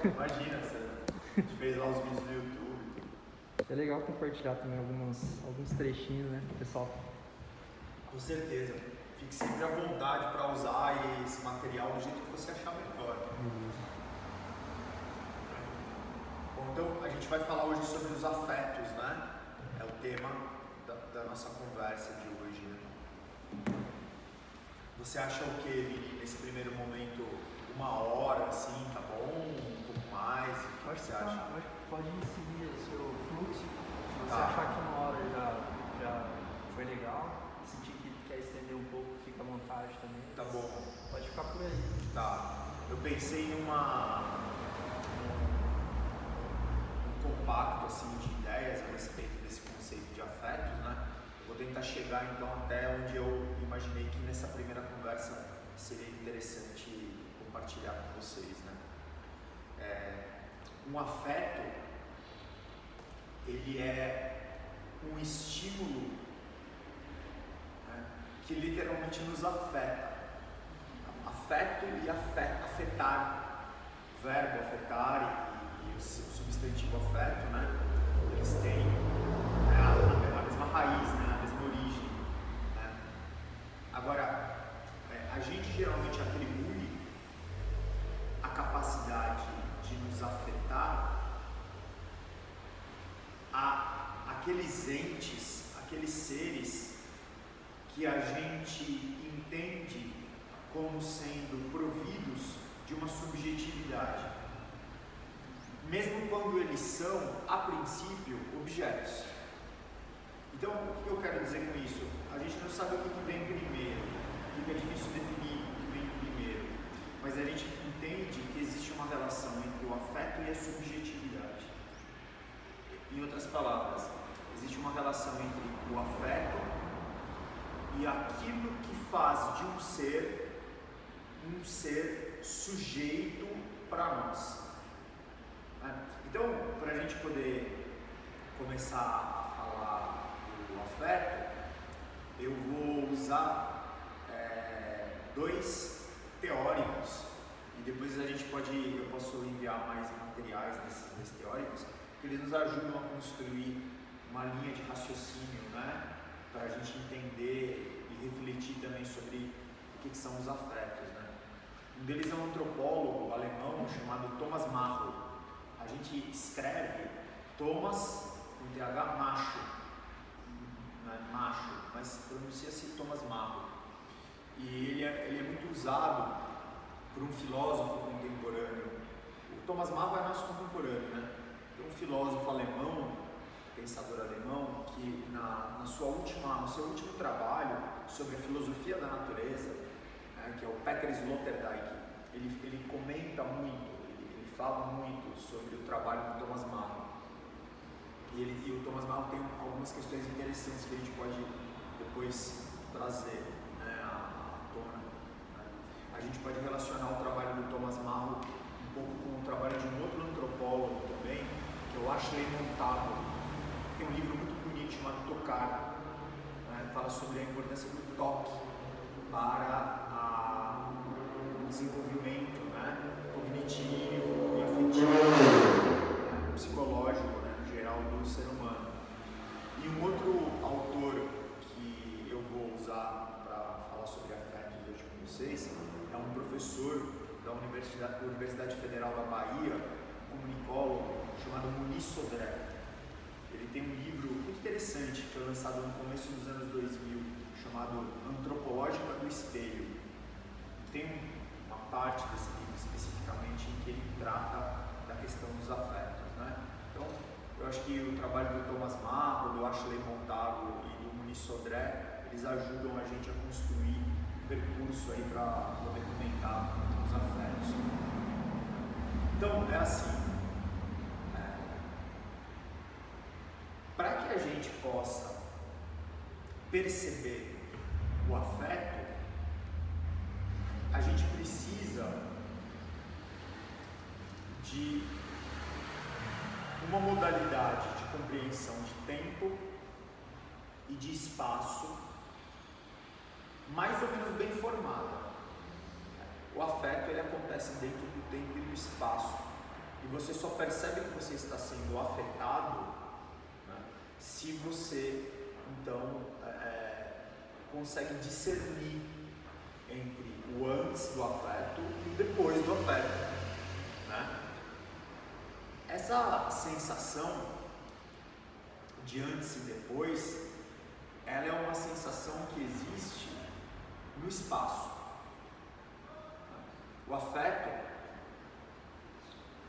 Imagina, a gente fez lá os vídeos no YouTube. É legal compartilhar também alguns trechinhos, né, pessoal? Com certeza. Fique sempre à vontade para usar esse material do jeito que você achar melhor. Bom, então a gente vai falar hoje sobre os afetos, né? É o tema da nossa conversa de hoje, né? Você acha o que, Vini, nesse primeiro momento, 1 hora, assim, tá bom? Um pouco mais? O que você acha? Acho que pode seguir o seu fluxo. Se você Tá. achar que 1 hora já foi legal, sentir que quer estender um pouco, fica à vontade também. Tá bom. Pode ficar por aí. Tá. Eu pensei um compacto assim, de ideias a respeito desse conceito de afetos, né? Eu vou tentar chegar então até onde eu imaginei que nessa primeira conversa seria interessante compartilhar com vocês, né? Um afeto, ele é um estímulo, né, que literalmente nos afeta. Afeto e afetar, o verbo afetar e o substantivo afeto, né? Eles têm a mesma raiz, né? A mesma origem, né? Agora, a gente geralmente atribui a capacidade de nos afetar a aqueles entes, aqueles seres que a gente entende como sendo providos de uma subjetividade, mesmo quando eles são, a princípio, objetos. Então, o que eu quero dizer com isso? A gente não sabe o que vem primeiro, o que é difícil definir o que vem primeiro, mas a gente entende que existe uma relação entre o afeto e a subjetividade. Em outras palavras, existe uma relação entre o afeto e aquilo que faz de um ser sujeito para nós. Então, para a gente poder começar a falar do afeto, eu vou usar 2 teóricos e depois eu posso enviar mais materiais desses teóricos que eles nos ajudam a construir uma linha de raciocínio, né, para a gente entender e refletir também sobre o que são os afetos, né? Um deles é um antropólogo alemão chamado Thomas Macho. A gente escreve Thomas com TH macho, né? Macho, mas pronuncia-se Thomas Macho. E ele é muito usado por um filósofo contemporâneo. O Thomas Macho é nosso contemporâneo, né? Um filósofo alemão, pensador alemão, que no seu último trabalho sobre a filosofia da natureza, né, que é o Peter Sloterdijk, ele comenta muito, ele fala muito sobre o trabalho do Thomas Macho. E o Thomas Macho tem algumas questões interessantes que a gente pode depois trazer, né, à tona. Né? A gente pode relacionar o trabalho do Thomas Macho um pouco com o trabalho de um outro antropólogo também, que é o Ashley Montalvo. Tem um livro muito bonito chamado Tocar, né? Fala sobre a importância do toque para o desenvolvimento, né, cognitivo e afetivo, né, psicológico, né, no geral do ser humano. E um outro autor que eu vou usar para falar sobre afetos hoje com vocês é um professor da Universidade Federal da Bahia, um comunicólogo chamado Muniz Sodré. Ele tem um livro muito interessante que foi lançado no começo dos anos 2000, chamado Antropológica do Espelho. Tem uma parte desse livro especificamente em que ele trata da questão dos afetos, né? Então, eu acho que o trabalho do Thomas Macho, do Ashley Montalvo e do Muniz Sodré, eles ajudam a gente a construir um percurso aí para poder comentar os afetos. Então, é assim. Para que a gente possa perceber o afeto, a gente precisa de uma modalidade de compreensão de tempo e de espaço mais ou menos bem formada. O afeto ele acontece dentro do tempo e do espaço. E você só percebe que você está sendo afetado, né, se você, então, consegue discernir entre o antes do afeto e o depois do afeto, né? Essa sensação de antes e depois, ela é uma sensação que existe no espaço. O afeto,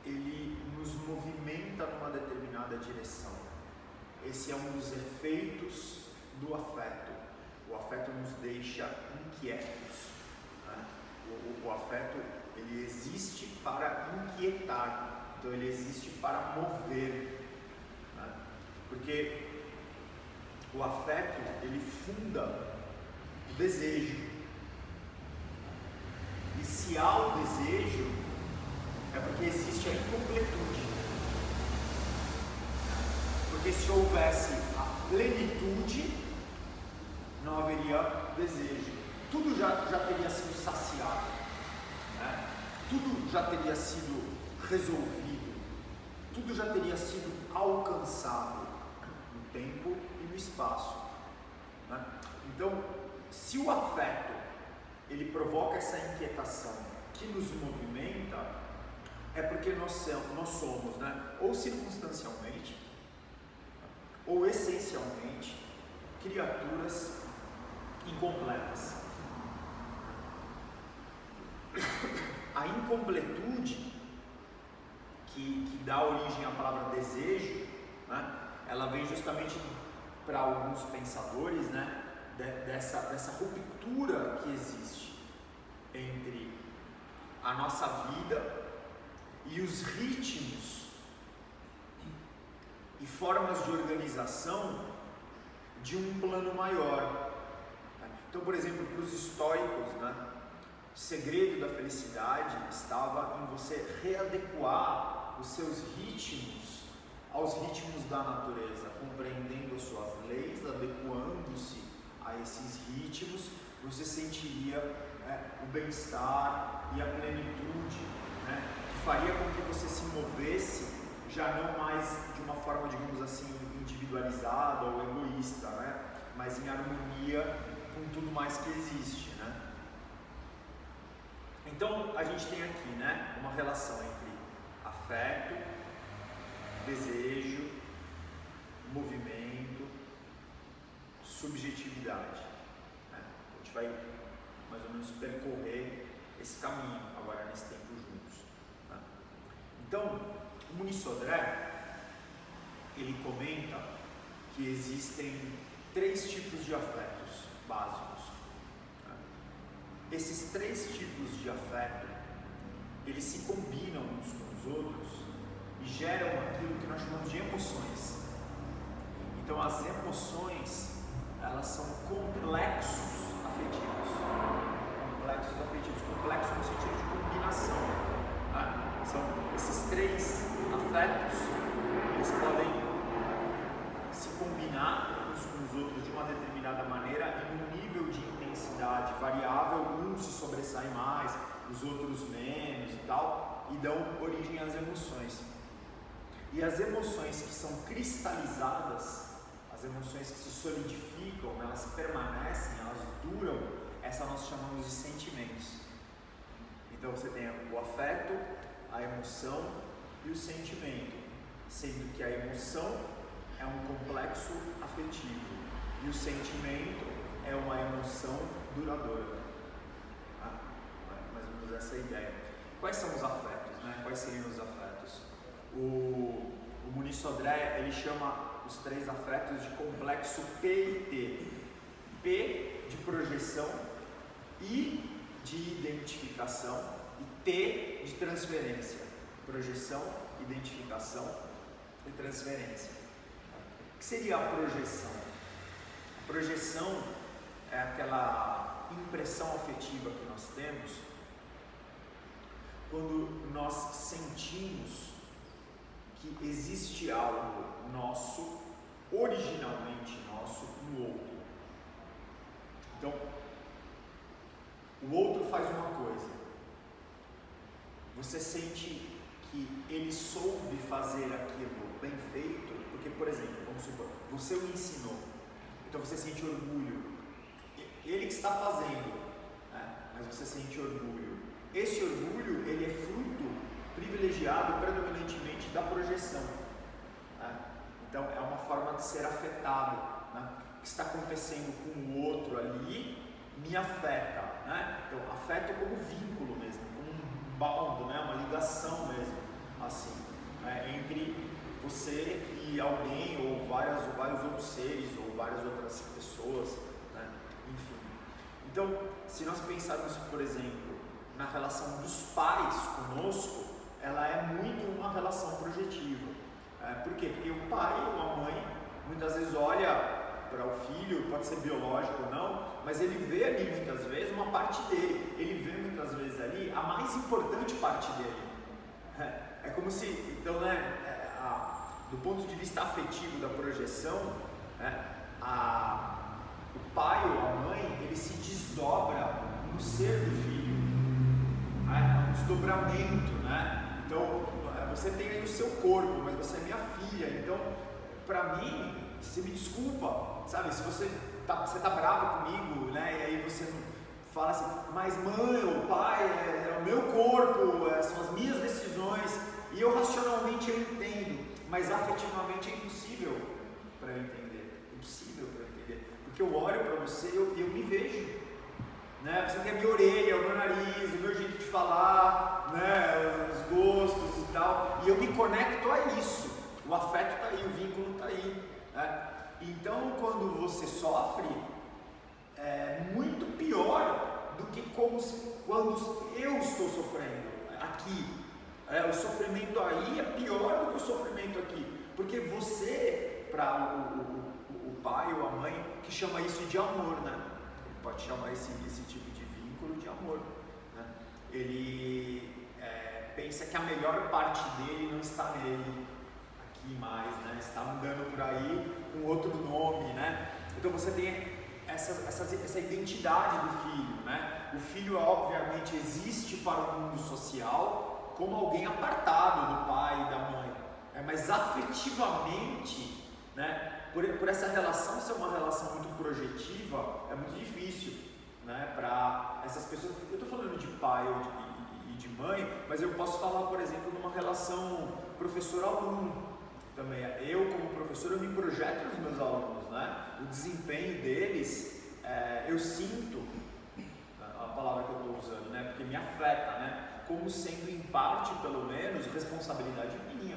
ele nos movimenta numa determinada direção. Esse é um dos efeitos do afeto. O afeto nos deixa inquietos, né? O afeto, ele existe para inquietar, então ele existe para mover, né? Porque o afeto, ele funda o desejo. E se há o desejo, é porque existe a incompletude. Porque se houvesse a plenitude, não haveria desejo. Tudo já teria sido saciado, né? Tudo já teria sido resolvido. Tudo já teria sido alcançado no tempo e no espaço, né? Então, se o afeto ele provoca essa inquietação que nos movimenta, é porque nós somos, né, ou circunstancialmente, ou essencialmente, criaturas incompletas. A incompletude que dá origem à palavra desejo, né, ela vem justamente para alguns pensadores, né, dessa ruptura que existe entre a nossa vida e os ritmos e formas de organização de um plano maior. Então, por exemplo, para os estoicos, né, o segredo da felicidade estava em você readequar os seus ritmos aos ritmos da natureza, compreendendo as suas leis, adequando-se a esses ritmos, você sentiria, né, o bem-estar e a plenitude, né, que faria com que você se movesse já não mais de uma forma, digamos assim, individualizada ou egoísta, né, mas em harmonia com tudo mais que existe, né? Então a gente tem aqui, né, uma relação entre afeto, desejo, movimento, subjetividade, né? A gente vai mais ou menos percorrer esse caminho agora nesse tempo juntos, né? Então, o Muniz Sodré, ele comenta que existem 3 tipos de afetos básicos, né? Esses 3 tipos de afeto, eles se combinam uns com os outros e geram aquilo que nós chamamos de emoções. Então, as emoções, elas são complexos afetivos. Complexo no sentido de combinação, né? São esses 3 afetos, eles podem se combinar uns com os outros de uma determinada maneira em um nível de intensidade variável. Um se sobressai mais, os outros menos e tal, e dão origem às emoções. E as emoções que são cristalizadas, as emoções que se solidificam, elas permanecem, elas duram, essa nós chamamos de sentimentos. Então você tem o afeto, a emoção e o sentimento, sendo que a emoção é um complexo afetivo e o sentimento é uma emoção duradoura. Mais ou menos essa é a ideia. Quais são os afetos, né? Quais seriam os afetos? O Muniz Sodré, ele chama os 3 afetos de complexo P e T. P de projeção, I de identificação e T de transferência. Projeção, identificação e transferência. O que seria a projeção? A projeção é aquela impressão afetiva que nós temos quando nós sentimos que existe algo nosso, originalmente nosso, no outro. Então, o outro faz uma coisa, você sente que ele soube fazer aquilo bem feito, porque, por exemplo, vamos supor, você o ensinou, então você sente orgulho, ele que está fazendo, né? Mas você sente orgulho. Esse orgulho, ele é fruto privilegiado predominantemente da projeção, né? Então é uma forma de ser afetado, né? O que está acontecendo com o outro ali me afeta, né? Então afeto como vínculo mesmo, como um bound, né? Uma ligação mesmo, assim, né? Entre você e alguém, ou vários outros seres, ou várias outras pessoas, né? Enfim. Então, se nós pensarmos, por exemplo, na relação dos pais conosco, ela é muito uma relação projetiva. Por quê? Porque o pai ou a mãe muitas vezes olha para o filho, pode ser biológico ou não, mas ele vê ali muitas vezes uma parte dele, ele vê muitas vezes ali a mais importante parte dele. É como se, então, né, do ponto de vista afetivo da projeção, né, o pai ou a mãe, ele se desdobra no ser do filho, né, é um desdobramento, né? Então, você tem aí o seu corpo, mas você é minha filha, então, para mim, você me desculpa, sabe? Se você tá bravo comigo, né? E aí você não fala assim, mas mãe ou pai, é o meu corpo, são as minhas decisões, e eu racionalmente eu entendo, mas afetivamente é impossível para eu entender, porque eu olho para você e eu me vejo, né? Você tem a minha orelha, o meu nariz, o meu jeito de falar, né? Os gostos e tal, e eu me conecto a isso, o afeto está aí, o vínculo está aí, né? Então quando você sofre, é muito pior do que quando eu estou sofrendo aqui. O sofrimento aí é pior do que o sofrimento aqui, porque você, para o pai ou a mãe, que chama isso de amor, né? Ele pode chamar esse tipo de vínculo de amor, né? Ele pensa que a melhor parte dele não está nele aqui mais, né? Está andando por aí com outro nome, né? Então você tem essa identidade do filho, né? O filho obviamente existe para o mundo social como alguém apartado do pai e da mãe, mas afetivamente, né? Por essa relação ser uma relação muito projetiva, é muito difícil, né? Para essas pessoas. Eu estou falando de pai e de mãe, mas eu posso falar, por exemplo, numa relação professor-aluno também. Eu, como professor, eu me projeto nos meus alunos, né? O desempenho deles, eu sinto, a palavra que eu estou usando, né? Porque me afeta, né? Como sendo, em parte, pelo menos, responsabilidade minha,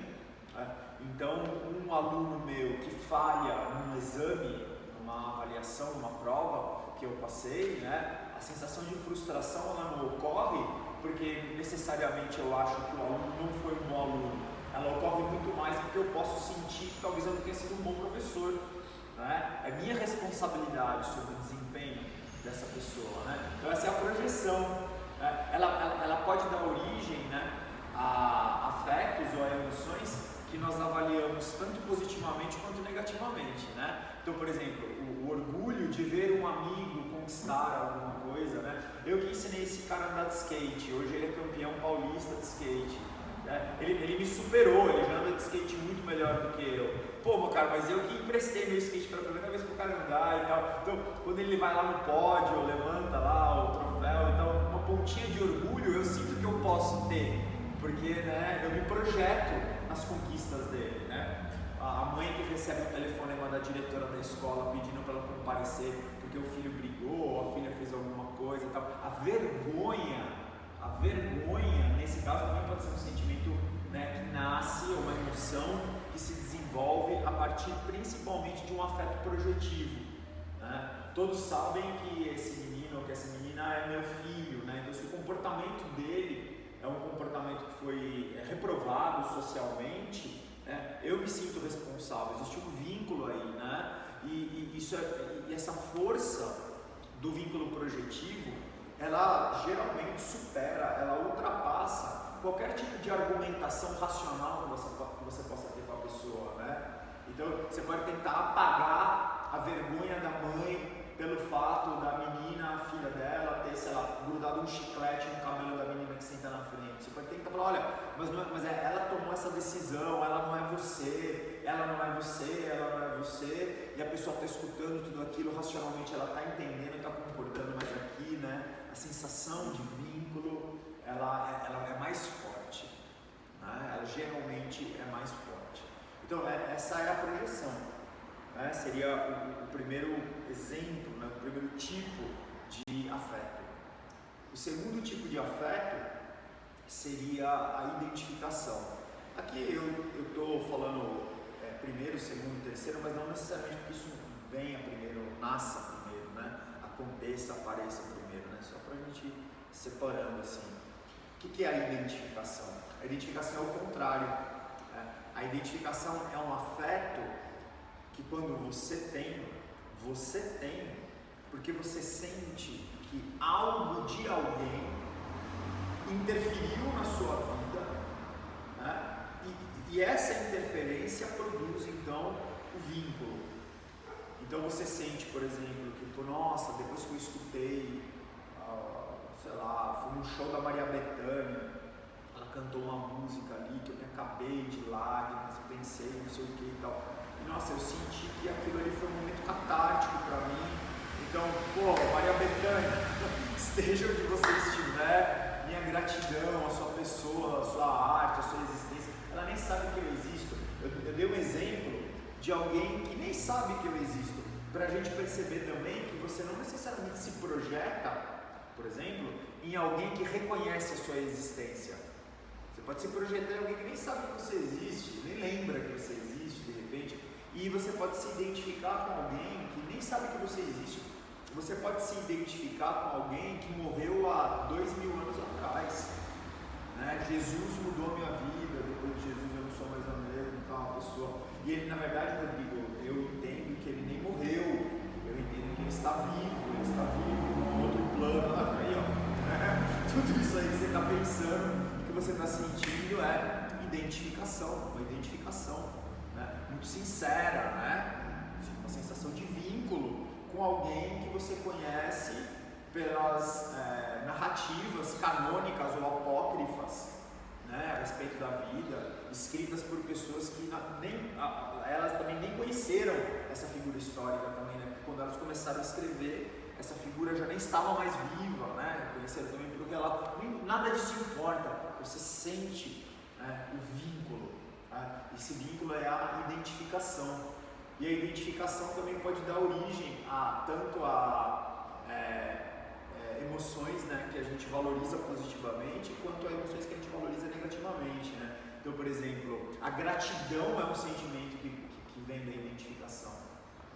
né? Então, um aluno meu que falha num exame, numa avaliação, numa prova que eu passei, né? A sensação de frustração ela não ocorre porque necessariamente eu acho que o aluno não foi um bom aluno. Ela ocorre muito mais porque eu posso sentir que talvez eu não tenha sido um bom professor, né? É minha responsabilidade sobre o desempenho dessa pessoa, né? Então essa é a projeção. Ela pode dar origem, né, a afetos ou a emoções que nós avaliamos tanto positivamente quanto negativamente, né? Então, por exemplo, o orgulho de ver um amigo conquistar alguma coisa, né? Eu que ensinei esse cara a andar de skate, hoje ele é campeão paulista de skate, né? Ele me superou, ele já anda de skate muito melhor do que eu. Pô, meu cara, mas eu que emprestei meu skate pela primeira vez pro cara andar e tal. Então, quando ele vai lá no pódio, levanta lá o troféu e tal, uma pontinha de orgulho eu sinto que eu posso ter, porque, né, eu me projeto nas conquistas dele, né? A mãe que recebe o telefonema da diretora da escola pedindo para ela comparecer porque o filho brigou, a filha fez alguma coisa e tal. A vergonha, nesse caso também pode ser um sentimento, né, que nasce, uma emoção que se desenvolve a partir principalmente de um afeto projetivo, né? Todos sabem que esse menino ou que essa menina é meu filho, né? Então se o comportamento dele é um comportamento que foi reprovado socialmente, né? Eu me sinto responsável, existe um vínculo aí, né? E essa força do vínculo projetivo, ela geralmente supera, ela ultrapassa qualquer tipo de argumentação racional que você possa ter com a pessoa, né? Então você pode tentar apagar a vergonha da mãe pelo fato da menina, a filha dela, ter, sei lá, grudado um chiclete no cabelo da menina que senta na frente. Você pode tentar falar, olha, ela tomou essa decisão, ela não é você, ela não é você, ela não é você, e a pessoa está escutando tudo aquilo, racionalmente ela está entendendo, está concordando, mas aqui, né, a sensação de vínculo, ela é mais forte, né? Ela geralmente é mais forte. Então, essa é a projeção, né? Seria o primeiro exemplo, né? O primeiro tipo de afeto. O segundo tipo de afeto seria a identificação. Aqui eu estou falando primeiro, segundo, terceiro, mas não necessariamente porque isso venha primeiro, nasça primeiro, né? Aconteça, apareça primeiro, né? Só para a gente ir separando assim. O que é a identificação? A identificação é o contrário. A identificação é um afeto que quando você tem porque você sente que algo de alguém interferiu na sua vida, né? E essa interferência produz então o vínculo. Então você sente, por exemplo, que nossa, depois que eu escutei, sei lá, fui num show da Maria Bethânia, ela cantou uma música ali que eu me acabei de lágrimas, pensei não sei o que e tal. E nossa, eu senti que aquilo ali foi um momento catártico para mim. Então, Maria Bethânia, esteja onde você estiver, minha gratidão, a sua pessoa, a sua arte, a sua existência. Ela nem sabe que eu existo. Eu dei um exemplo de alguém que nem sabe que eu existo, para a gente perceber também que você não necessariamente se projeta, por exemplo, em alguém que reconhece a sua existência. Você pode se projetar em alguém que nem sabe que você existe, nem lembra que você existe de repente, e você pode se identificar com alguém que nem sabe que você existe. Você pode se identificar com alguém que morreu há 2000 anos atrás, né? Jesus mudou minha vida, depois de Jesus eu não sou mais a mesma pessoa. E ele, na verdade, Rodrigo, eu entendo que ele nem morreu, eu entendo que ele está vivo num outro plano, aí, ó. Tudo isso aí que você está pensando, que você está sentindo é uma identificação, né? Muito sincera, né? Uma sensação de vínculo com alguém que você conhece pelas narrativas canônicas ou apócrifas, né, a respeito da vida, escritas por pessoas que elas também nem conheceram essa figura histórica também, né? Porque quando elas começaram a escrever, essa figura já nem estava mais viva, né? Conheceram também pelo relato. Nada disso importa. Você sente, né, o vínculo. Né? Esse vínculo é a identificação. E a identificação também pode dar origem tanto a emoções, né, que a gente valoriza positivamente, quanto a emoções que a gente valoriza negativamente, né? Então, por exemplo, a gratidão é um sentimento que vem da identificação,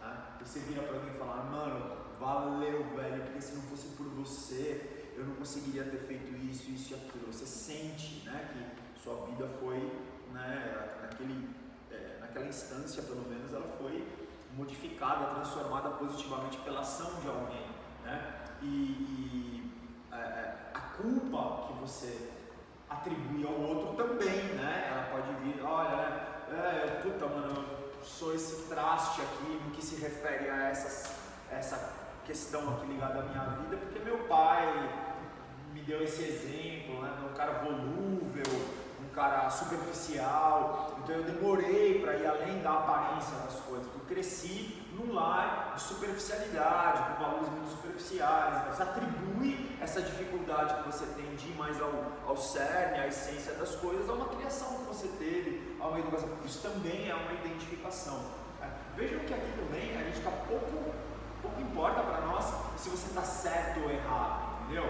né? Você vira para alguém e fala, mano, valeu, velho, porque se não fosse por você, eu não conseguiria ter feito isso e aquilo. Você sente, né, que sua vida foi, né, naquela instância, pelo menos, ela foi modificada, transformada positivamente pela ação de alguém, né? A culpa que você atribui ao outro também, né? Ela pode vir, olha, puta, mano, eu sou esse traste aqui no que se refere a essa questão aqui ligada à minha vida, porque meu pai me deu esse exemplo, né? Um cara volúvel, um cara superficial, então eu demorei para ir além da aparência das coisas, eu cresci num lar de superficialidade, com valores muito superficiais. Então, você atribui essa dificuldade que você tem de ir mais ao cerne, à essência das coisas, a uma criação que você teve, a uma educação. Isso também é uma identificação. Vejam que aqui também a gente está pouco importa para nós se você está certo ou errado, entendeu?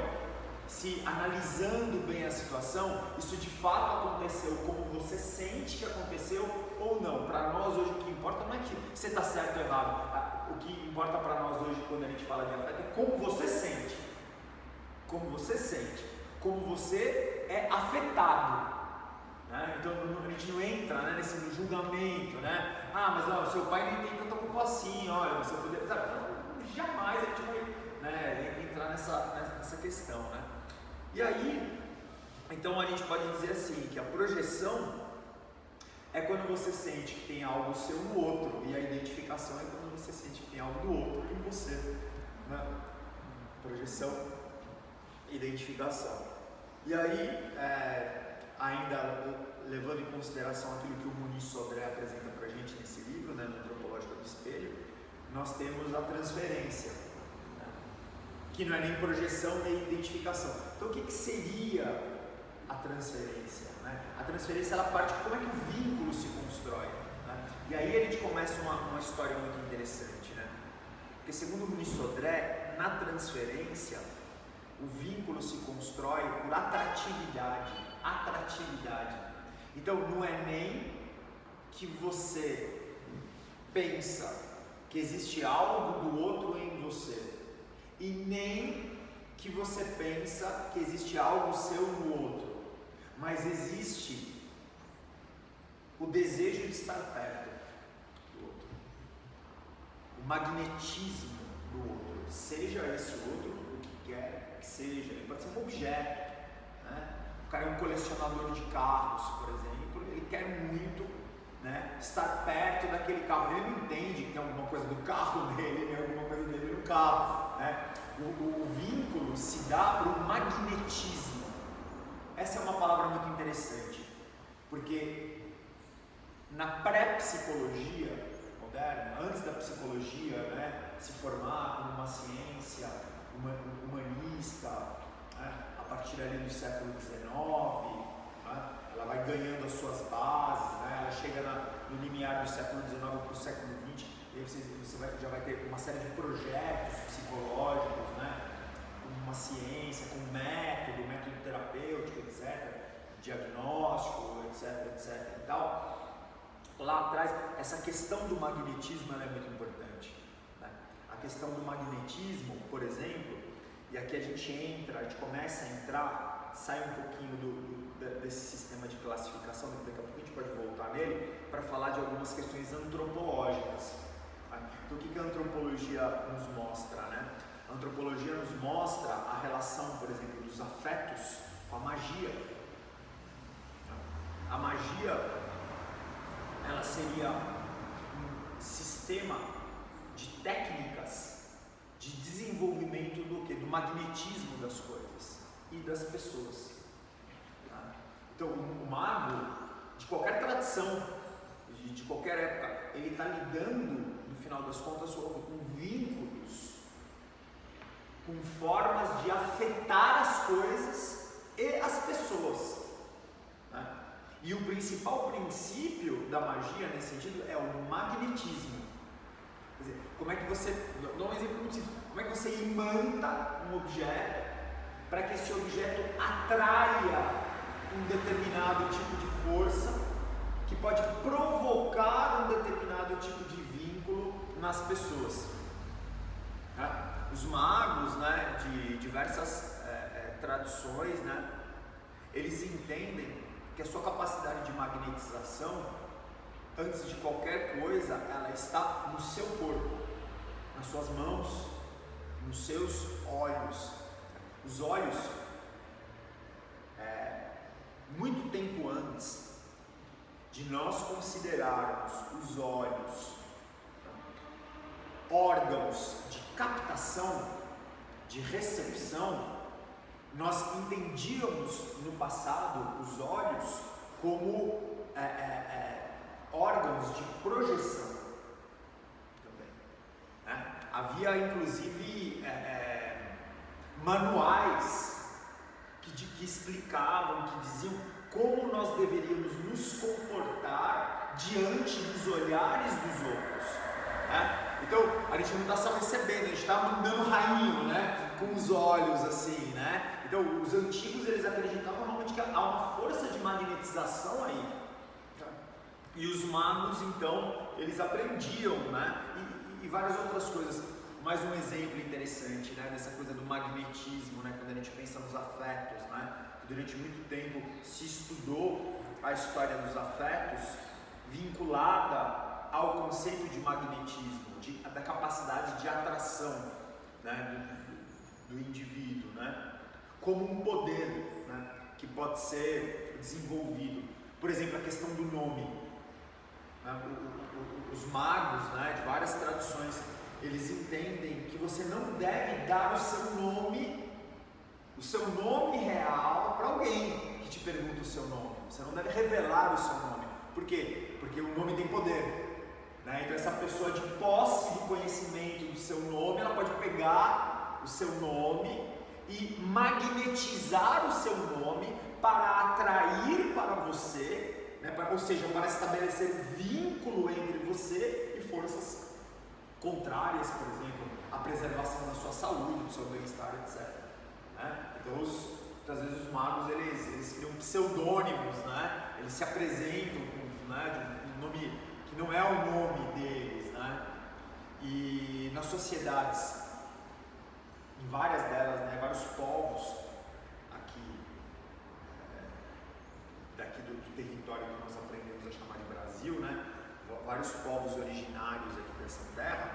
Se analisando bem a situação, isso de fato aconteceu como você sente que aconteceu ou não. Para nós hoje o que importa não é que você está certo ou errado. O que importa para nós hoje quando a gente fala de afeto é como você sente. Como você sente. Como você é afetado. Né? Então a gente não entra, né, nesse julgamento, né? Mas ó, seu pai nem tem tanta culpa assim, olha, você poderia. Jamais a gente vai, né, entrar nessa questão, né? E aí, então a gente pode dizer assim, que a projeção é quando você sente que tem algo seu no outro, e a identificação é quando você sente que tem algo do outro em você, né? Projeção, identificação. E aí, ainda levando em consideração aquilo que o Muniz Sodré apresenta para a gente nesse livro, né, no Antropológica do Espelho, nós temos a transferência, né, que não é nem projeção nem identificação. Então, o que seria a transferência? Né? A transferência, ela parte de como é que o vínculo se constrói. Né? E aí a gente começa uma história muito interessante. Né? Porque, segundo o Muniz Sodré, na transferência, o vínculo se constrói por atratividade. Então, não é nem que você pensa que existe algo do outro em você, e nem que você pensa que existe algo seu no outro, mas existe o desejo de estar perto do outro, o magnetismo do outro, seja esse outro o que quer que seja. Ele pode ser um objeto, né? O cara é um colecionador de carros, por exemplo, ele quer muito, né, estar perto daquele carro. Ele não entende que tem alguma coisa do carro nele, tem alguma coisa dele no carro, né? O vínculo se dá por um magnetismo. Essa é uma palavra muito interessante, porque na pré-psicologia moderna, antes da psicologia, né, se formar como uma ciência humanista, né, a partir ali do século XIX, né, ela vai ganhando as suas bases, né, ela chega no limiar do século XIX para o século XX, e aí você já vai ter uma série de projetos psicológicos, né, com uma ciência, com método terapêutico, etc., diagnóstico, etc. e tal. Lá atrás, essa questão do magnetismo ela é muito importante. Né? A questão do magnetismo, por exemplo, e aqui a gente começa a entrar, sai um pouquinho desse sistema de classificação, daqui a pouco a gente pode voltar nele, para falar de algumas questões antropológicas. Tá? Então, o que a antropologia nos mostra? Né? A antropologia nos mostra a relação, por exemplo, dos afetos com a magia. A magia, ela seria um sistema de técnicas de desenvolvimento do quê? Do magnetismo das coisas e das pessoas. Tá? Então, o mago, de qualquer tradição, de qualquer época, ele está lidando, no final das contas, com vínculos, com formas de afetar as coisas e as pessoas. Né? E o principal princípio da magia nesse sentido é o magnetismo. Quer dizer, como é que você, dá um exemplo muito simples, como é que você imanta um objeto para que esse objeto atraia um determinado tipo de força que pode provocar um determinado tipo de vínculo nas pessoas. Tá? Os magos, né, de diversas tradições, né, eles entendem que a sua capacidade de magnetização, antes de qualquer coisa, ela está no seu corpo, nas suas mãos, nos seus olhos. Os olhos, muito tempo antes de nós considerarmos os olhos órgãos de captação, de recepção, nós entendíamos no passado os olhos como órgãos de projeção também. Né? Havia inclusive manuais que explicavam, que diziam como nós deveríamos nos comportar diante dos olhares dos outros. Né? Então, a gente não está só recebendo, a gente está mandando rainho, né? Com os olhos assim, né? Então, os antigos, eles acreditavam realmente que há uma força de magnetização aí. Tá? E os magos, então, eles aprendiam, né? E várias outras coisas. Mais um exemplo interessante, né? Dessa coisa do magnetismo, né? Quando a gente pensa nos afetos, né? Durante muito tempo se estudou a história dos afetos vinculada ao conceito de magnetismo, da capacidade de atração, né, do indivíduo, né, como um poder, né, que pode ser desenvolvido. Por exemplo, a questão do nome. Né, os magos, né, de várias tradições, eles entendem que você não deve dar o seu nome o seu nome real para alguém que te pergunta o seu nome. Você não deve revelar o seu nome. Por quê? Porque o nome tem poder, né? Então essa pessoa de posse do conhecimento do seu nome, ela pode pegar o seu nome e magnetizar o seu nome para atrair para você, né? Ou seja, para estabelecer vínculo entre você e forças contrárias, por exemplo, a preservação da sua saúde, do seu bem-estar, etc. Né? Então, muitas vezes os magos eles criam pseudônimos, né? Eles se apresentam com, né, de um nome que não é o nome deles, né? E nas sociedades, em várias delas, né, vários povos aqui, daqui do território que nós aprendemos a chamar de Brasil, né? Vários povos originários aqui dessa terra,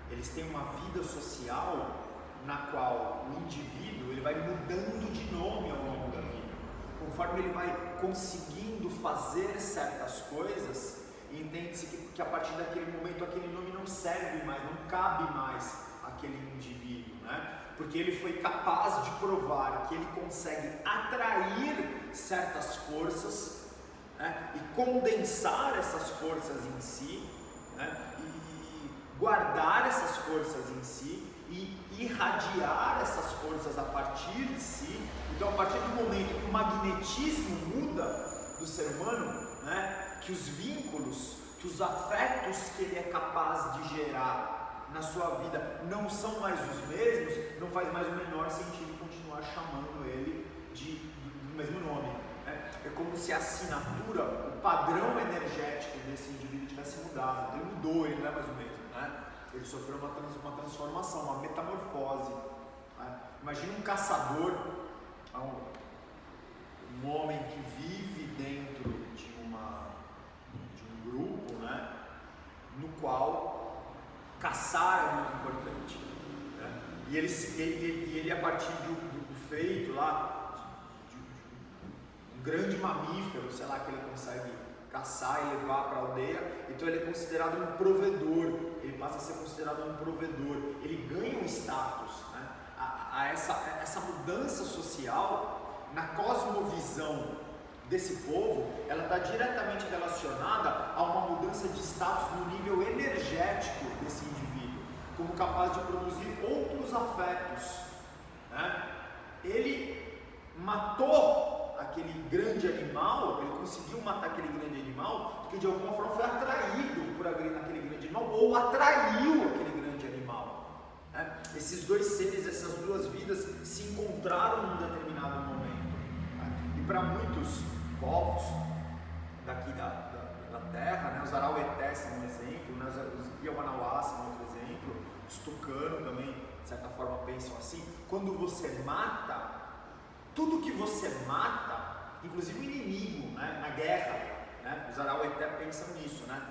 eles têm uma vida social na qual o indivíduo ele vai mudando de nome ao longo da vida. Conforme ele vai conseguindo fazer certas coisas, entende-se que a partir daquele momento aquele nome não serve mais, não cabe mais àquele indivíduo, né? Porque ele foi capaz de provar que ele consegue atrair certas forças, né? E condensar essas forças em si, né? E guardar essas forças em si e irradiar essas forças a partir de si. Então, a partir do momento que o magnetismo muda do ser humano, né? Que os vínculos, que os afetos que ele é capaz de gerar na sua vida não são mais os mesmos, não faz mais o menor sentido continuar chamando ele do mesmo nome. É como se a assinatura, o padrão energético desse indivíduo tivesse mudado. Ele mudou, ele não é mais o mesmo, né? Ele sofreu uma transformação, uma metamorfose, né? Imagina um caçador, um homem que vive dentro de um grupo, né? No qual caçar é muito importante, né? E ele a partir do feito lá, um grande mamífero, sei lá, que ele consegue caçar e levar para a aldeia, então ele é considerado um provedor, ele passa a ser considerado um provedor, ele ganha um status, né? Essa mudança social na cosmovisão desse povo, ela está diretamente relacionada a uma mudança de status no nível energético desse indivíduo, como capaz de produzir outros afetos, né? Ele matou aquele grande animal, ele conseguiu matar aquele grande animal, porque de alguma forma foi atraído por aquele grande animal, ou atraiu aquele grande animal, né? Esses dois seres, essas duas vidas se encontraram num determinado momento, né? E para muitos povos daqui da terra, né? Os Arauetés são um exemplo, né? Os Yawanawás são outro exemplo, os Tucano também, de certa forma, pensam assim. Quando você mata, tudo que você mata, inclusive o inimigo, né? Na guerra, né? Os Araueté pensam nisso, né?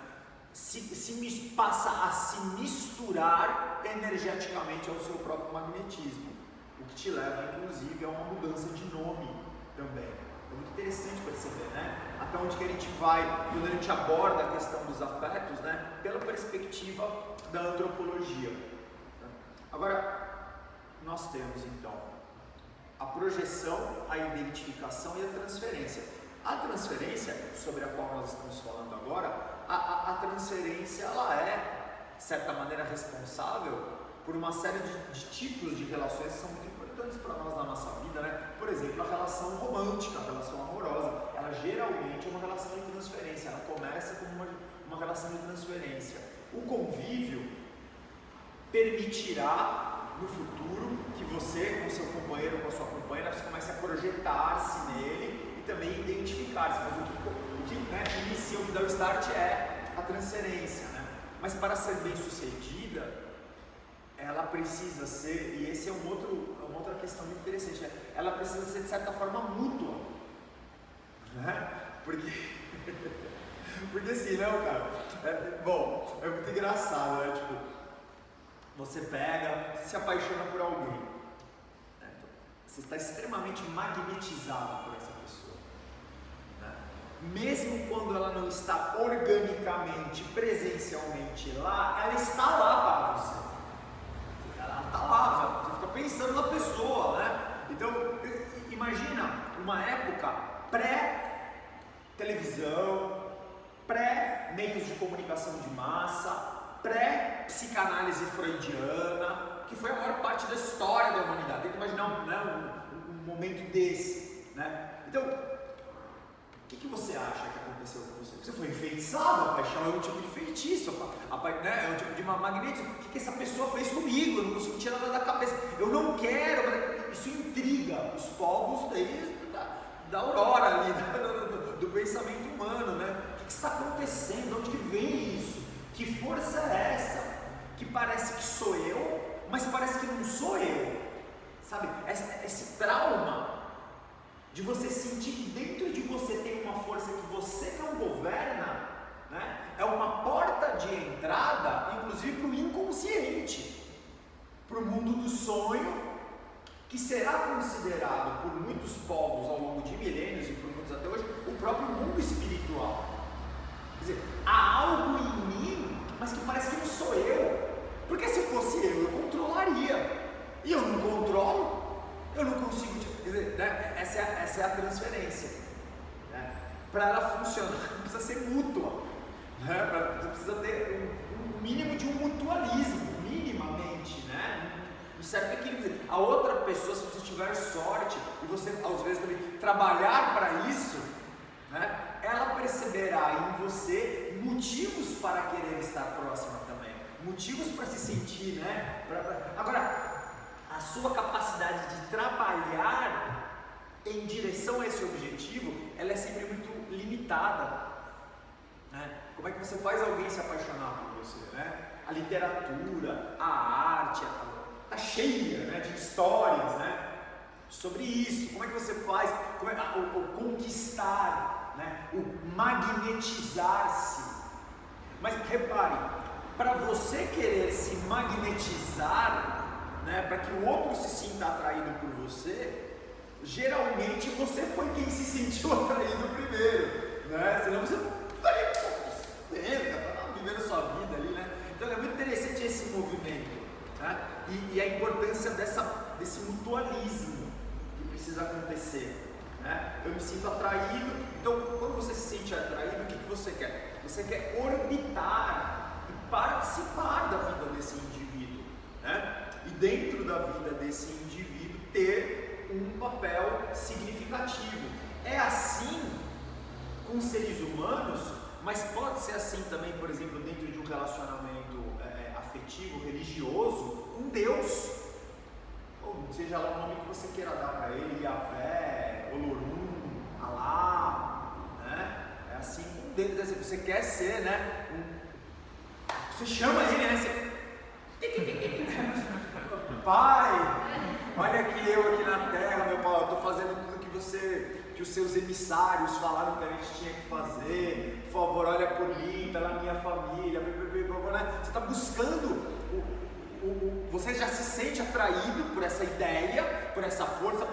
Passa a se misturar energeticamente ao seu próprio magnetismo, o que te leva, inclusive, a uma mudança de nome também. É muito interessante perceber, né? Até onde que a gente vai, quando a gente aborda a questão dos afetos, né? Pela perspectiva da antropologia. Agora, nós temos então a projeção, a identificação e a transferência. A transferência, sobre a qual nós estamos falando agora, a transferência ela é, de certa maneira, responsável por uma série de tipos de relações que são muito importantes para nós na nossa vida, né? Por exemplo, a relação romântica, a relação amorosa, ela geralmente é uma relação de transferência, ela começa como uma relação de transferência. O convívio permitirá no futuro que você, com seu companheiro, com a sua companheira, você comece a projetar-se nele e também identificar-se. Mas o que né, inicia o que dá o start é a transferência, né? Mas para ser bem sucedida, ela precisa ser, e esse é uma outra questão muito interessante, né? Ela precisa ser de certa forma mútua, né? Porque assim, não, cara, bom, é muito engraçado, né? Tipo, você pega, se apaixona por alguém, né? Você está extremamente magnetizado por essa pessoa, né? Mesmo quando ela não está organicamente, presencialmente lá, ela está lá para você. Ela está lá, você fica pensando na pessoa, né? Então, Imagina uma época pré-televisão, pré-meios de comunicação de massa, pré-psicanálise freudiana, que foi a maior parte da história da humanidade. Tem que imaginar um momento desse, né? Então, o que você acha que aconteceu com você? Você foi enfeitiçado, a paixão é um tipo de feitiço, né? É um tipo de magnetismo. O que essa pessoa fez comigo? Eu não consigo tirar nada da cabeça. Eu não quero. Isso intriga os povos desde da aurora ali, do pensamento humano, né? O que está acontecendo? De onde que vem isso? Que força é essa? Que parece que sou eu, mas parece que não sou eu. Sabe? Esse trauma de você sentir que dentro de você tem uma força que você não governa, né? É uma porta de entrada, inclusive para o inconsciente, para o mundo do sonho, que será considerado por muitos povos ao longo de milênios e por muitos até hoje, o próprio mundo espiritual. Quer dizer, há algo em mim, mas que parece que não sou eu, porque se fosse eu controlaria, e eu não controlo, eu não consigo. Quer dizer, né? Essa é a transferência, né? Para ela funcionar, precisa ser mútua, né? Você precisa ter um mínimo de um mutualismo, minimamente, né? Um certo equilíbrio. A outra pessoa, se você tiver sorte e você às vezes também trabalhar para isso, né? Ela perceberá em você motivos para querer estar próxima também, motivos para se sentir, né? Agora, a sua capacidade de trabalhar em direção a esse objetivo, ela é sempre muito limitada, né? Como é que você faz alguém se apaixonar por você, né? A literatura, a arte, está cheia, né, de histórias, né, sobre isso. Como é que você faz? O conquistar, né, o magnetizar-se. Mas repare, para você querer se magnetizar, né, para que o outro se sinta atraído por você, geralmente você foi quem se sentiu atraído primeiro, né? Senão você não estaria vivendo sua vida ali, né? Então é muito interessante esse movimento, né? E a importância desse mutualismo que precisa acontecer, né? Eu me sinto atraído. Então, quando você se sente atraído, o que você quer? Você quer orbitar e participar da vida desse indivíduo, né? E dentro da vida desse indivíduo ter um papel significativo. É assim com seres humanos, mas pode ser assim também, por exemplo, dentro de um relacionamento afetivo, religioso, com Deus, ou seja lá o nome que você queira dar para ele, Yahvé, Olorum, Alá, né? É assim com Deus. Você quer ser, né? Você chama ele, né? Você... Pai, olha aqui eu aqui na terra, meu pai, eu estou fazendo tudo que os seus emissários falaram que a gente tinha que fazer. Por favor, olha por mim, pela minha família. Você está buscando, você já se sente atraído por essa ideia, por essa força.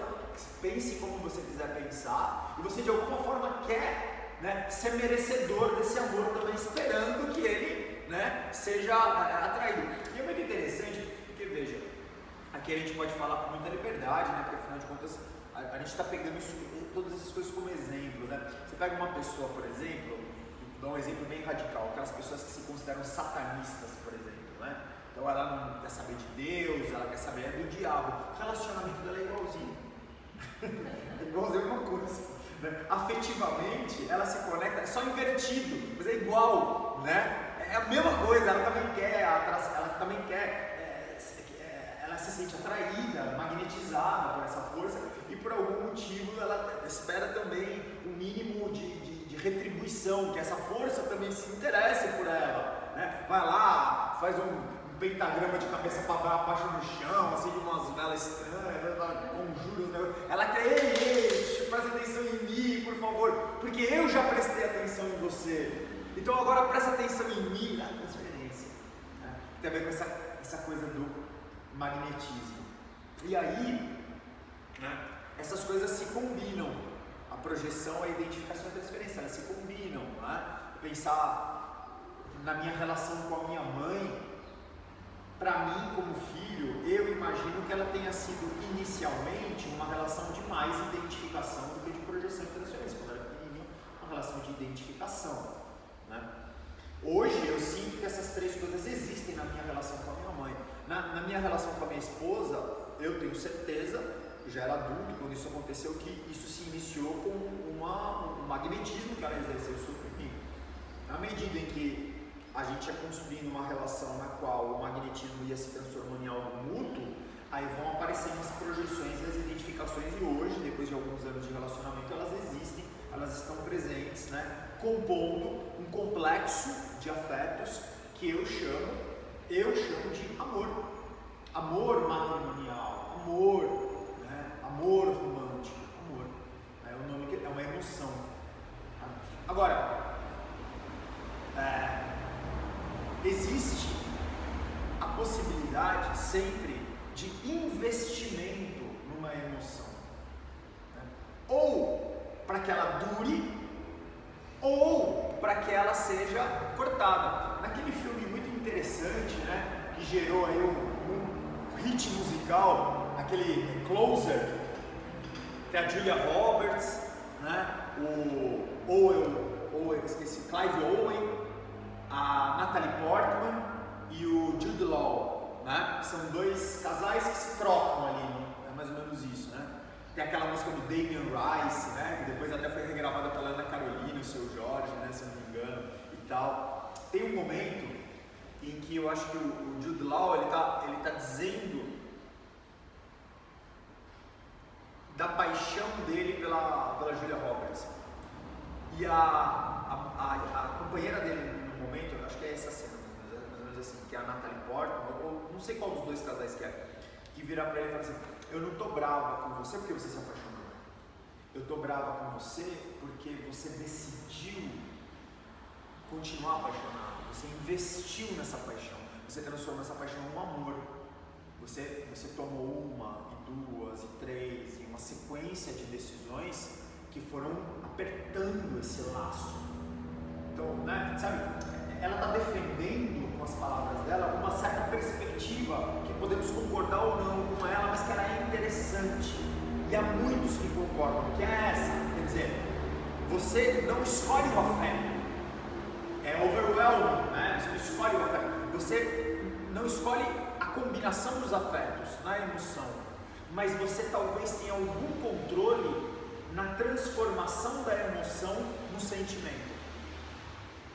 Pense como você quiser pensar, e você de alguma forma quer, né, ser merecedor desse amor também, esperando que ele, né, seja atraído. E é muito interessante, porque veja, aqui a gente pode falar com muita liberdade, né, porque afinal de contas a gente está pegando todas essas coisas como exemplo, né? Você pega uma pessoa, por exemplo, dá um exemplo bem radical, aquelas pessoas que se consideram satanistas, por exemplo, né? Então ela não quer saber de Deus, ela quer saber do diabo. O relacionamento dela é igualzinho. É igualzinho uma coisa, né? Afetivamente ela se conecta, é só invertido, mas é igual, né? É a mesma coisa, ela também quer, ela se sente atraída, magnetizada por essa força, e por algum motivo ela espera também um mínimo de retribuição, que essa força também se interesse por ela, né? Vai lá, faz um pentagrama de cabeça para baixo no chão, assim, de umas velas estranhas, conjura os negócios. Ela quer, ei, presta atenção em mim, por favor, porque eu já prestei atenção em você. Então agora presta atenção em mim, na transferência, né? Tem a ver com essa coisa do magnetismo. E aí, né, essas coisas se combinam. A projeção, a identificação e a transferência, elas se combinam, né? Pensar na minha relação com a minha mãe, para mim, como filho, eu imagino que ela tenha sido inicialmente uma relação de mais identificação do que de projeção e transferência. Quando era pequenininho, uma relação de identificação, né? Hoje eu sinto que essas três coisas existem na minha relação com a minha mãe. Na minha relação com a minha esposa, eu tenho certeza, já era adulto quando isso aconteceu, que isso se iniciou com um magnetismo que ela exerceu sobre mim. Na medida em que a gente ia construindo uma relação na qual o magnetismo ia se transformando em algo mútuo, aí vão aparecendo as projeções e as identificações, e hoje, depois de alguns anos de relacionamento, elas existem, elas estão presentes, né, compondo um complexo de afetos que eu chamo de amor. Amor matrimonial, amor, né, amor romântico, amor. É um nome que é uma emoção. Agora, existe a possibilidade sempre de investimento numa emoção, né? Ou para que ela dure, ou para que ela seja cortada. Naquele filme muito interessante, né, que gerou aí um hit musical, aquele Closer, que é a Julia Roberts, né, Clive Owen, a Natalie Portman e o Jude Law, né? São dois casais que se trocam ali, né? É mais ou menos isso, né? Tem aquela música do Damien Rice, né? Que depois até foi regravada pela Ana Carolina, o Seu Jorge, né? Se eu não me engano, e tal. Tem um momento em que eu acho que o Jude Law, ele tá dizendo da paixão dele pela Julia Roberts. E a companheira dele no momento, acho que é essa cena, mais ou menos assim, que é a Natalie Portman, ou não sei qual dos dois casais que é, que vira pra ele e fala assim: eu não tô brava com você porque você se apaixonou. Eu tô brava com você porque você decidiu continuar apaixonado. Você investiu nessa paixão. Você transformou essa paixão em um amor. Você tomou uma, e duas, e três, e uma sequência de decisões que foram apertando esse laço. Então, né, sabe, ela está defendendo com as palavras dela uma certa perspectiva que podemos concordar ou não com ela, mas que ela é interessante. E há muitos que concordam, que é essa. Quer dizer, você não escolhe o afeto. É overwhelming, né? Você não escolhe o afeto. Você não escolhe a combinação dos afetos na emoção, mas você talvez tenha algum controle na transformação da emoção no sentimento.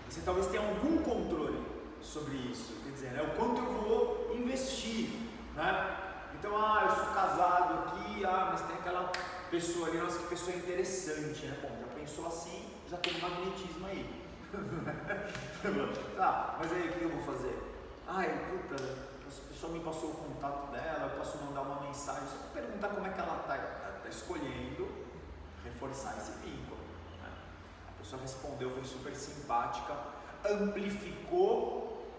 Você talvez tenha algum controle sobre isso, quer dizer, é o quanto eu vou investir, né? Então, eu sou casado aqui, mas tem aquela pessoa ali, nossa, que pessoa interessante, né? Bom, já pensou assim, já tem um magnetismo aí. Tá, mas aí o que eu vou fazer? Puta, a pessoa me passou o contato dela, eu posso mandar uma mensagem, só para perguntar como é que ela tá escolhendo reforçar esse vínculo, né? A pessoa respondeu, foi super simpática, amplificou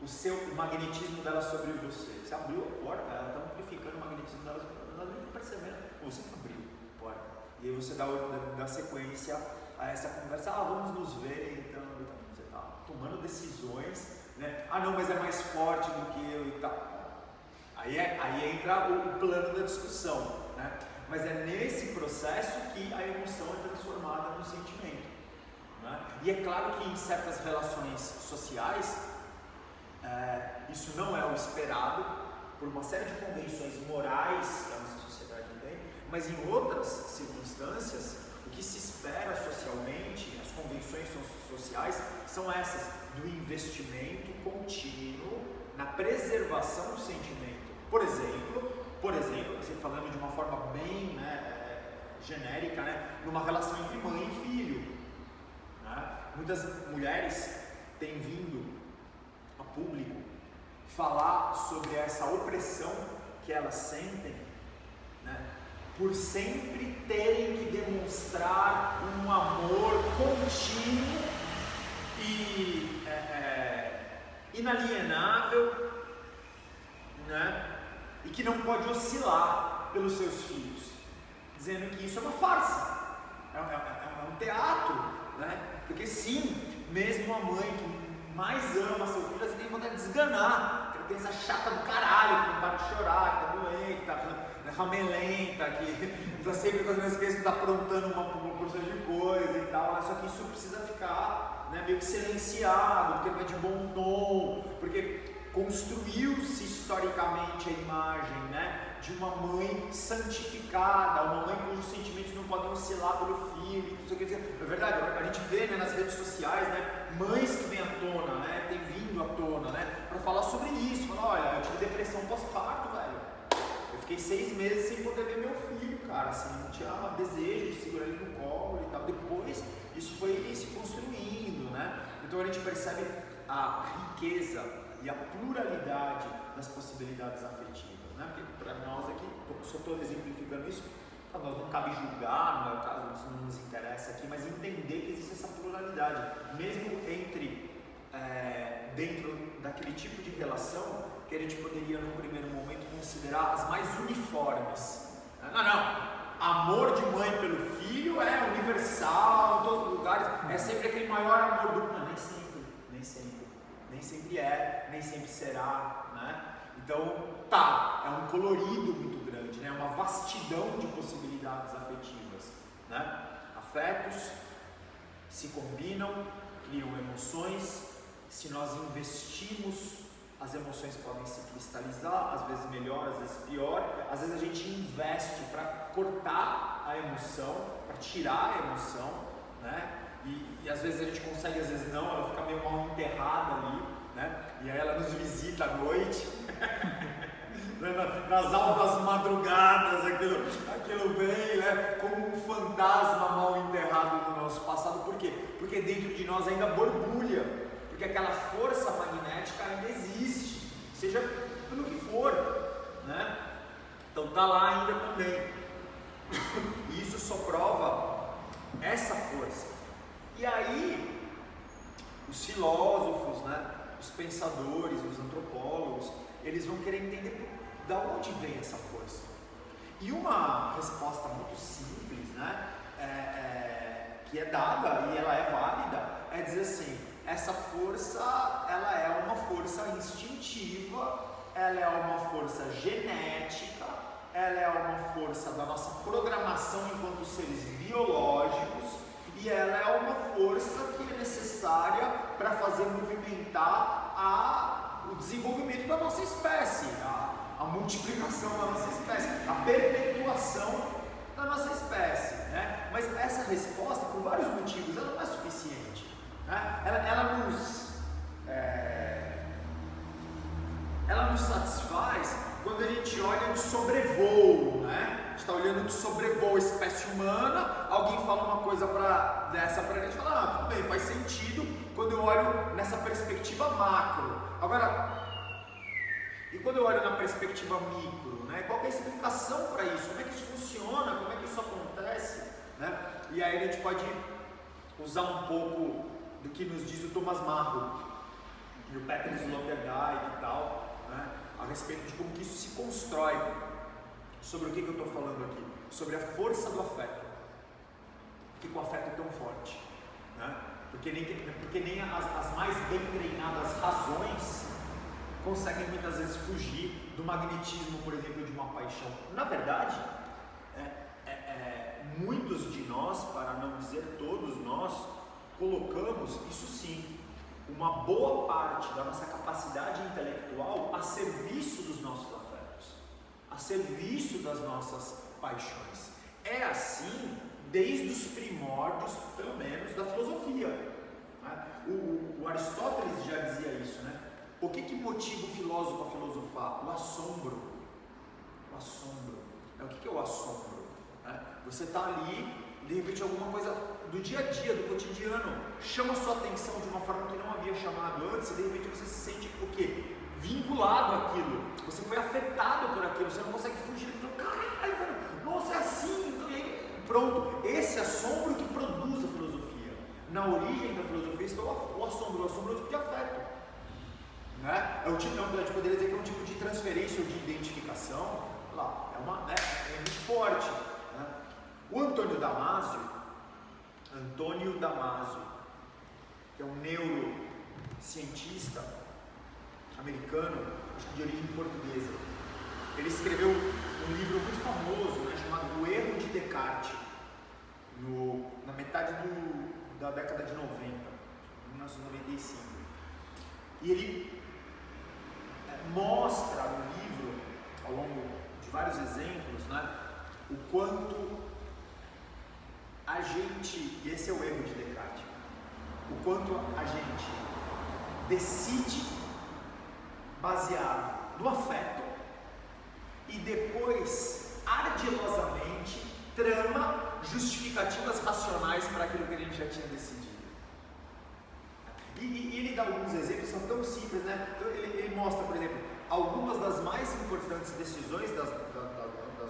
o magnetismo dela sobre você. Você abriu a porta, ela está amplificando o magnetismo dela sobre você, ela nem está percebendo, você abriu a porta. E aí você dá sequência a essa conversa, vamos nos ver, então você está tomando decisões, né? Não, mas é mais forte do que eu e tal. Aí entra o plano da discussão, né? Mas é nesse processo que a emoção é transformada no sentimento, né? E é claro que em certas relações sociais, isso não é o esperado, por uma série de convenções morais que a nossa sociedade tem, mas em outras circunstâncias, o que se espera socialmente, as convenções sociais, são essas, do investimento contínuo na preservação do sentimento. Por exemplo, você falando de uma forma bem, né, genérica, né, numa relação entre mãe e filho, né? Muitas mulheres têm vindo a público falar sobre essa opressão que elas sentem, né, por sempre terem que demonstrar um amor contínuo e inalienável, né? E que não pode oscilar pelos seus filhos, dizendo que isso é uma farsa, é um teatro, né? Porque sim, mesmo a mãe que mais ama seu filho, você tem vontade de desganar, criança chata do caralho, que não para de chorar, que tá doente, que tá ramelenta, que tá sempre com as mesmas crianças, tá aprontando uma porção de coisa e tal, né? Só que isso precisa ficar, né, meio que silenciado, porque não é de bom tom, porque construiu-se historicamente a imagem, né, de uma mãe santificada, uma mãe cujos sentimentos não podem oscilar pelo filho, isso quer dizer, é verdade, a gente vê, né, nas redes sociais, né, mães que vêm à tona, né, tem vindo à tona, né, para falar sobre isso, falar, olha, eu tive depressão pós-parto, velho, eu fiquei 6 meses sem poder ver meu filho, cara, assim, não tinha desejo de segurar ele no colo e tal, depois isso foi se construindo, né, então a gente percebe a riqueza e a pluralidade das possibilidades afetivas, né? Porque para nós aqui, só estou exemplificando isso, para nós não cabe julgar, não é o caso, isso não nos interessa aqui, mas entender que existe essa pluralidade, mesmo entre, dentro daquele tipo de relação que a gente poderia, num primeiro momento, considerar as mais uniformes. Não, amor de mãe pelo filho é universal em todos os lugares, é sempre aquele maior amor do... Não, nem sempre é, nem sempre será, né? Então, é um colorido muito grande, né? Uma vastidão de possibilidades afetivas, né? Afetos se combinam, criam emoções, se nós investimos, as emoções podem se cristalizar, às vezes melhor, às vezes pior, às vezes a gente investe para cortar a emoção, para tirar a emoção, né? E às vezes a gente consegue, às vezes não, ela fica meio mal enterrada ali, né? E aí ela nos visita à noite, nas altas madrugadas, aquilo vem, né? Como um fantasma mal enterrado no nosso passado. Por quê? Porque dentro de nós ainda borbulha, porque aquela força magnética ainda existe, seja pelo que for, né? Então está lá ainda também. E isso só prova essa força. E aí, os filósofos, né, os pensadores, os antropólogos, eles vão querer entender de onde vem essa força. E uma resposta muito simples, né, que é dada e ela é válida, é dizer assim, essa força, ela é uma força instintiva, ela é uma força genética, ela é uma força da nossa programação enquanto seres biológicos, e ela é uma força que é necessária para fazer movimentar o desenvolvimento da nossa espécie, a multiplicação da nossa espécie, a perpetuação da nossa espécie, né? Mas essa resposta, por vários motivos, ela não é suficiente, né? Ela nos satisfaz quando a gente olha de sobrevoo, né? A gente está olhando de sobrevoo a espécie humana, alguém fala uma coisa dessa pra gente, fala, tudo bem, faz sentido quando eu olho nessa perspectiva macro. Agora, e quando eu olho na perspectiva micro, né? Qual que é a explicação para isso? Como é que isso funciona? Como é que isso acontece? Né? E aí a gente pode usar um pouco do que nos diz o Thomas Marro e o Peter Sloterdijk e tal, né? A respeito de como que isso se constrói. Sobre o que eu estou falando aqui? Sobre a força do afeto. Por que o afeto é tão forte? Né? Porque nem as mais bem treinadas razões conseguem muitas vezes fugir do magnetismo, por exemplo, de uma paixão. Na verdade, muitos de nós, para não dizer todos nós, colocamos, isso sim, uma boa parte da nossa capacidade intelectual a serviço dos nossos afetos, a serviço das nossas paixões. É assim desde os primórdios, pelo menos, da filosofia. Né? O Aristóteles já dizia isso, né? O que motiva o filósofo a filosofar? O assombro. O assombro. O que é o assombro? Né? Você está ali, de repente alguma coisa do dia a dia, do cotidiano, chama a sua atenção de uma forma que não havia chamado antes, e de repente você se sente o quê? Vinculado àquilo. Você foi afetado por aquilo, você não consegue fugir. Caralho, cara, nossa, é assim. Pronto, esse assombro que produz a filosofia. Na origem da filosofia está o assombro é um tipo de afeto. Né? A gente poderia dizer que é um tipo de transferência ou de identificação. Lá, é muito forte. Né? O Antônio Damasio, que é um neurocientista, americano, acho que de origem portuguesa. Ele escreveu um livro muito famoso, né, chamado O Erro de Descartes, na metade da década de 90, 1995. E ele mostra no livro, ao longo de vários exemplos, né, o quanto a gente, e esse é o erro de Descartes, o quanto a gente decide baseado no afeto e depois ardilosamente trama justificativas racionais para aquilo que a gente já tinha decidido. E ele dá alguns exemplos, são tão simples, né? Então, ele mostra, por exemplo, algumas das mais importantes decisões das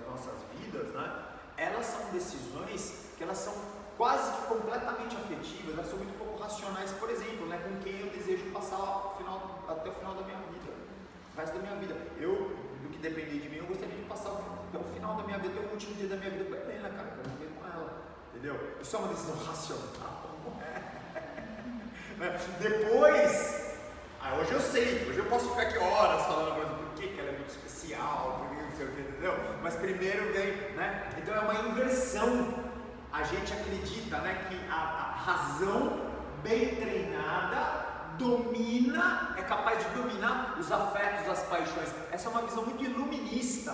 nossas vidas, né? Elas são decisões que elas são quase que completamente afetivas, elas são muito pouco racionais, por exemplo, né? Com quem eu desejo passar até o final da minha vida, o resto da minha vida. Do que depender de mim, eu gostaria de passar até o final da minha vida, até o último dia da minha vida com a Helena, cara, eu quero viver com ela, entendeu? Isso é uma decisão racional, não é? Depois, hoje eu sei, hoje eu posso ficar aqui horas falando por que ela é muito especial, por que não sei o que, entendeu? Mas primeiro vem, né? Então é uma inversão. A gente acredita, né, que a razão bem treinada é capaz de dominar os afetos, as paixões. Essa é uma visão muito iluminista